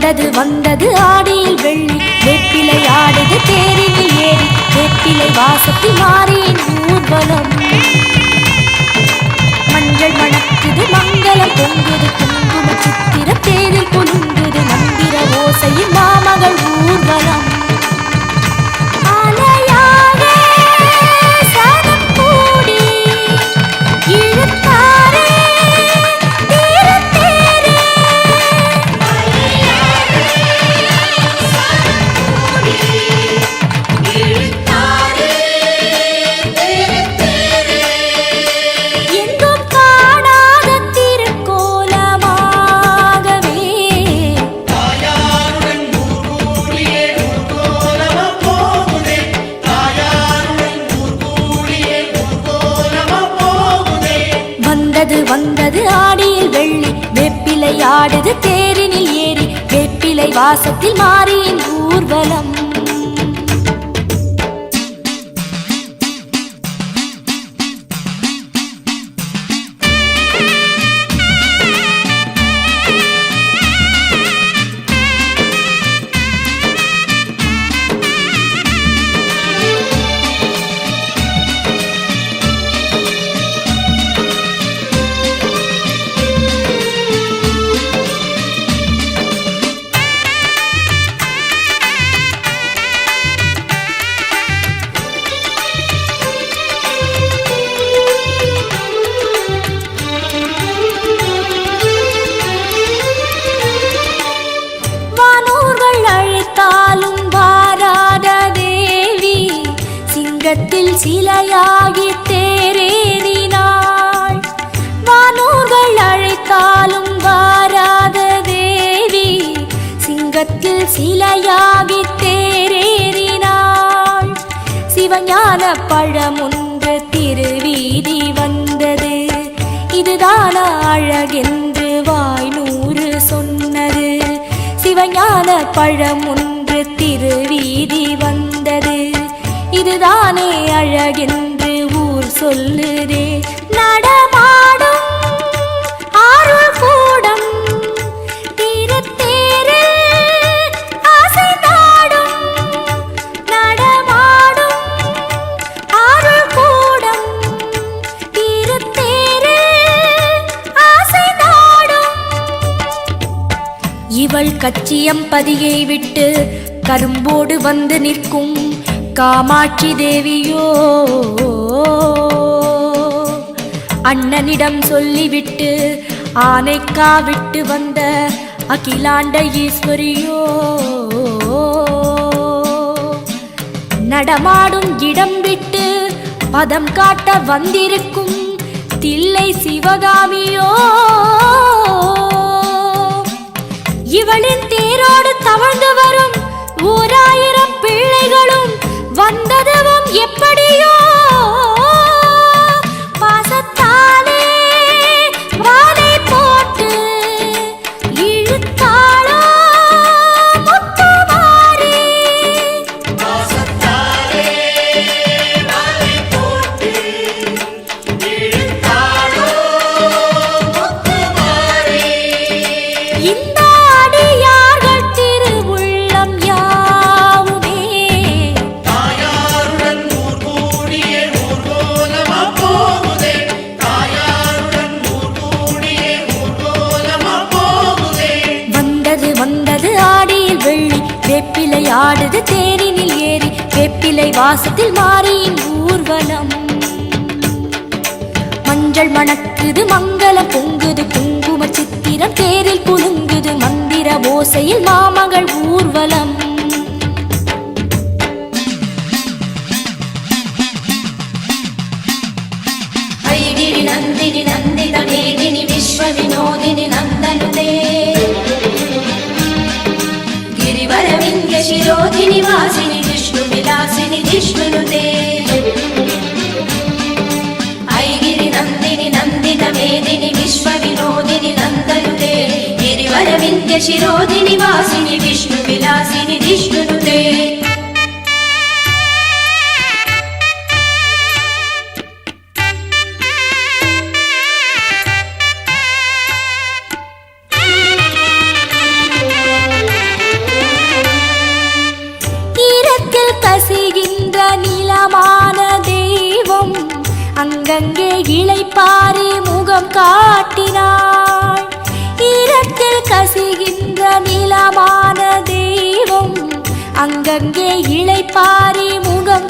வந்தது வந்தது ஆடியில் வெள்ளி வெப்பிலை ஆடுது தேரினில் ஏறி வெப்பிலை வாசத்தில் மாறியின் ஊர்வலம் மஞ்சள் மணக்குது மங்களம் பொங்குது குங்கும சித்திர தேரில் குலுங்குது மந்திர ஓசையில் மாமகள் ஊர்வலம் வந்தது ஆடியில் வெள்ளி வெப்பிலை ஆடுது தேரினில் ஏறி வெப்பிலை வாசத்தில் மாறியின் ஊர்வலம் சிலையாகி தேரேறினாள் வானோர்கள் அழைத்தாலும் வாராத தேவி சிங்கத்தில் சிலையாகி தேரேறினாள் சிவஞான பழமொன்று திருவீதி வந்தது இதுதான் அழகென்று வாய்நூறு சொன்னது சிவஞான பழமொன்று திருவீதி வந்தது இதுதானே அழகென்று ஊர் சொல்லுதே நடமாடும் ஆருள் கூடம் திருத்தேரில் ஆசை நாடும் நடமாடும் ஆருள் கூடம் திருத்தேரில் ஆசை நாடும் இவள் கச்சியம்பதியை விட்டு கரும்போடு வந்து நிற்கும் காமாட்சி தேவியோ அண்ணனிடம் சொல்லிவிட்டு ஆனைக்கா விட்டு வந்த அகிலாண்ட ஈஸ்வரியோ நடமாடும் இடம் விட்டு பதம் காட்ட வந்திருக்கும் தில்லை சிவகாமியோ இவளின் தேரோடு தவழ்ந்து வரும் 1000 பிள்ளைகளும் வந்ததுவும் எப்படியோ பாசத்தாலே வானை போட்டு இழுத்தாளோ முத்துமாரி பாசத்தாலே வானை போட்டு இழுத்தாளோ முத்துமாரி இந்த அடியார்கள் திருவுள்ளம் யாவுமே வந்தது ஆடியில் வெள்ளி வெப்பிலை ஆடுது தேரினில் ஏறி வெப்பிலை வாசத்தில் மாறியின் ஊர்வலம் மஞ்சள் மணக்குது மங்களம் பொங்குது குங்கும சித்திரம் தேரில் குலுங்குது மந்திர ஓசையில் மாமகள் ஊர்வலம் ஐகிரி நந்தினி நந்தித மேதினி விஸ்வ வினோதினி நந்தனுதே शिरोधिनि वासिनि विष्णु विलासिनि विष्णुनुते ऐगिरि नन्दिनि नन्दित मेदिनि विश्व विनोदिनि नन्दनुते गिरिवर विन्ध्य शिरोधिनि वासिनि विष्णु विलासिनि विष्णुनुते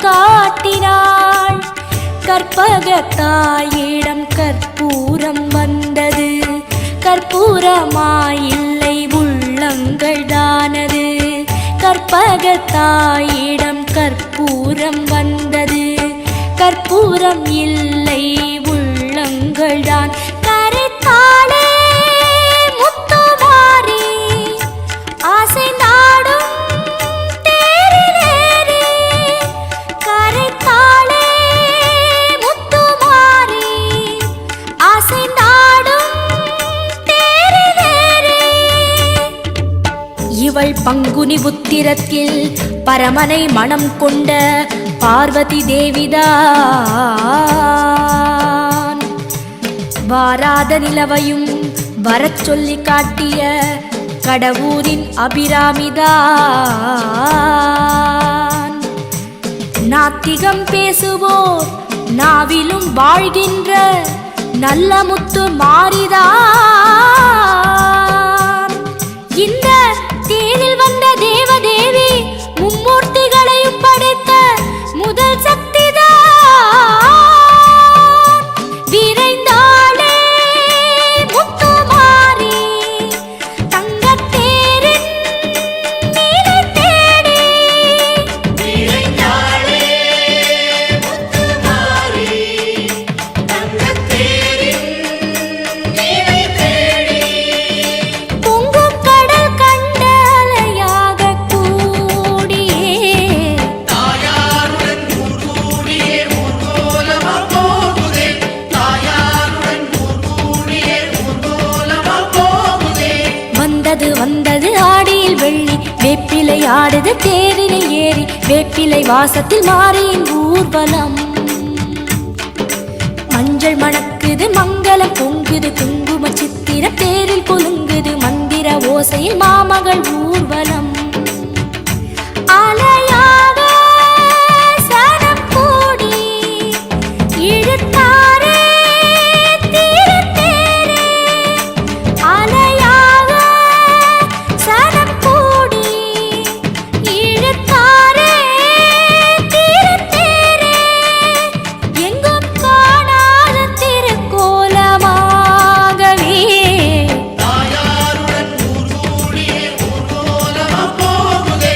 காட்டினாள். கற்பகத்தாயிடம் கற்பூரம் வந்தது, கற்பூரமாயில்லை உள்ளங்கள் தானது. கற்பகத்தாயிடம் கற்பூரம் வந்தது, கற்பூரம் இல்லை உள்ளங்கள் தான். கரைத்தாளே முத்துமாரி ஆசை நாடும் தேரிலேறி. கரைத்தாளே முத்துமாரி ஆசை நாடும் தேரிலேறி. இவள் பங்குனி உத்திரத்தில் பரமனை மனம் கொண்ட பார்வதி தேவிதான். வாராத நிலவையும் வரச் சொல்லி காட்டிய கடவுரின் அபிராமிதான். நாத்திகம் பேசுவோர் நாவிலும் வாழ்கின்ற நல்ல முத்து மாறிதான். இந்த தேனில் வந்த தேவதேவி மும்மூர்த்திகளையும் படைத்த முதல் சக்திதான். விரைந்தாளே முத்துமாரி தங்கத்தேரின் நீலை தேடி. விரைந்தாளே முத்துமாரி தங்கத்தேரின் நீலை தேடி. பொங்கும் கடல் கண்டலையாக கூடியே தாயாருடன் ஊர்கூடியே ஊர்கோலமா போகுதே. தாயாருடன் ஊர்கூடியே ஊர்கோலமா போகுதே. வந்தது வந்தது ஆடியில் வெள்ளி, வேப்பிலை ஆடுது தேரினில் ஏறி. வேப்பிலை வாசத்தில் மாறியின் ஊர்வலம். மஞ்சள் மணக்குது மங்களம் பொங்குது, குங்கும சித்திர தேரில் குலுங்குது. மந்திர ஓசையில் மாமகள் ஊர்வலம். அலையாக சனம் கூடி இழுத்தாரே தீரத்தேரே. அலையாக சனம் கூடி இழுத்தாரே தீரத்தேரே. எங்கும் காணாத திருக்கோலமாகவே தாயாருடன் ஊர்கூடியே ஊர்கோலமா போகுதே.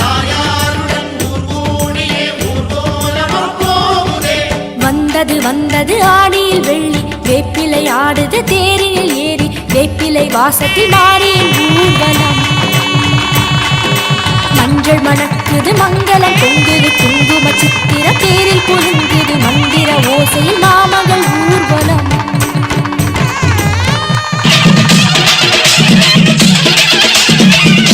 தாயாருடன் ஊர்கூடியே ஊர்கோலமா போகுதே. வந்தது வந்தது ஆடியில் வெள்ளி, வேப்பிலை ஆடுது தேரினில் ஏறி. வேப்பிலை வாசத்தில் மாறியின் ஊர்வலம். மஞ்சள் மணக்குது மங்களம் பொங்குது, குங்கும சித்திர தேரில் குலுங்குது. மந்திர ஓசையில் மாமகள் ஊர்வலம்.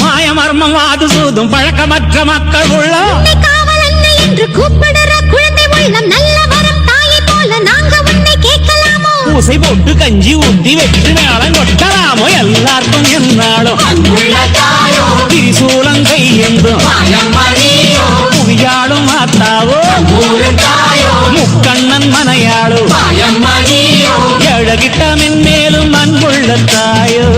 மாயமர்மம் வாது சூதும் பழக்கமற்ற மக்கள் உள்ள உன்னை காவல் அன்னை என்று கூப்பிடுற குழந்தை உள்ளம். நல்ல வரம் தாயை போல நாங்க உன்னை கேட்கலாமோ? பூசை போட்டு கஞ்சி ஊட்டி வெற்றி மேளம் கொட்டலாமோ? எல்லாருக்கும் என்னாலும் அன்புள்ள தாயோ திரிசூலம் கையெந்தும் மாயம்மணியோ புவியாளும் மாத்தாவோ ஊரு தாயோ முக்கண்ணன் மனையாளோ மாயம்மணியோ எழகிட்ட மென்மேலும் அன்புள்ள தாயோ.